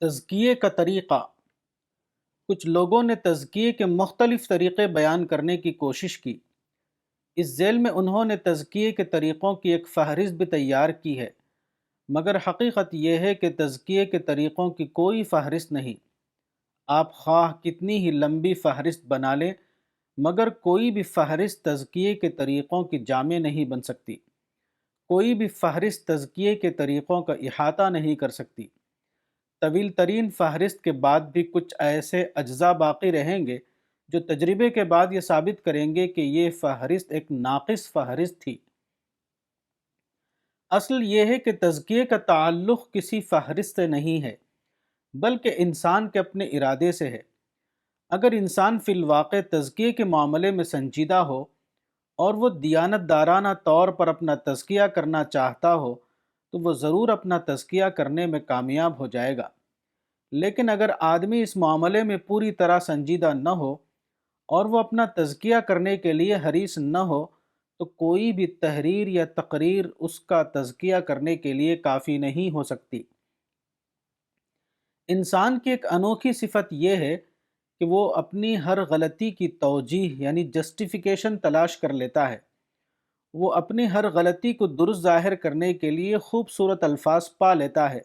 تزکیے کا طریقہ۔ کچھ لوگوں نے تزکیے کے مختلف طریقے بیان کرنے کی کوشش کی۔ اس ذیل میں انہوں نے تزکیے کے طریقوں کی ایک فہرست بھی تیار کی ہے، مگر حقیقت یہ ہے کہ تزکیے کے طریقوں کی کوئی فہرست نہیں۔ آپ خواہ کتنی ہی لمبی فہرست بنا لیں، مگر کوئی بھی فہرست تزکیے کے طریقوں کی جامع نہیں بن سکتی۔ کوئی بھی فہرست تزکیے کے طریقوں کا احاطہ نہیں کر سکتی۔ طویل ترین فہرست کے بعد بھی کچھ ایسے اجزاء باقی رہیں گے جو تجربے کے بعد یہ ثابت کریں گے کہ یہ فہرست ایک ناقص فہرست تھی۔ اصل یہ ہے کہ تزکیے کا تعلق کسی فہرست سے نہیں ہے، بلکہ انسان کے اپنے ارادے سے ہے۔ اگر انسان فی الواقع تزکیے کے معاملے میں سنجیدہ ہو اور وہ دیانت دارانہ طور پر اپنا تزکیہ کرنا چاہتا ہو تو وہ ضرور اپنا تزکیہ کرنے میں کامیاب ہو جائے گا۔ لیکن اگر آدمی اس معاملے میں پوری طرح سنجیدہ نہ ہو اور وہ اپنا تزکیہ کرنے کے لیے حریص نہ ہو تو کوئی بھی تحریر یا تقریر اس کا تزکیہ کرنے کے لیے کافی نہیں ہو سکتی۔ انسان کی ایک انوکھی صفت یہ ہے کہ وہ اپنی ہر غلطی کی توجیہ یعنی جسٹیفیکیشن تلاش کر لیتا ہے۔ وہ اپنی ہر غلطی کو درست ظاہر کرنے کے لیے خوبصورت الفاظ پا لیتا ہے۔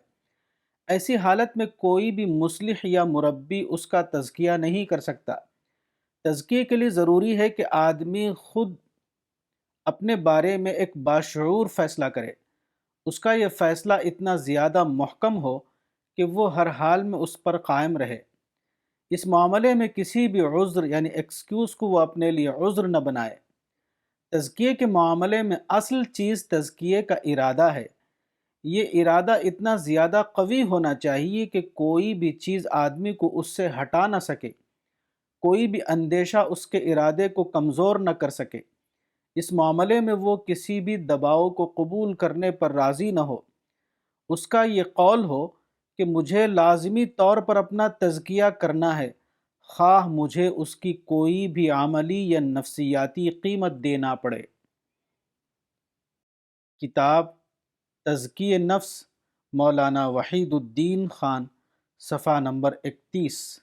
ایسی حالت میں کوئی بھی مصلح یا مربی اس کا تزکیہ نہیں کر سکتا۔ تزکیے کے لیے ضروری ہے کہ آدمی خود اپنے بارے میں ایک باشعور فیصلہ کرے۔ اس کا یہ فیصلہ اتنا زیادہ محکم ہو کہ وہ ہر حال میں اس پر قائم رہے۔ اس معاملے میں کسی بھی عذر یعنی ایکسکیوز کو وہ اپنے لیے عذر نہ بنائے۔ تزکیے کے معاملے میں اصل چیز تزکیے کا ارادہ ہے۔ یہ ارادہ اتنا زیادہ قوی ہونا چاہیے کہ کوئی بھی چیز آدمی کو اس سے ہٹا نہ سکے، کوئی بھی اندیشہ اس کے ارادے کو کمزور نہ کر سکے۔ اس معاملے میں وہ کسی بھی دباؤ کو قبول کرنے پر راضی نہ ہو۔ اس کا یہ قول ہو کہ مجھے لازمی طور پر اپنا تزکیہ کرنا ہے، خواہ مجھے اس کی کوئی بھی عملی یا نفسیاتی قیمت دینا پڑے۔ کتاب تزکیہ نفس، مولانا وحید الدین خان، صفحہ نمبر 31۔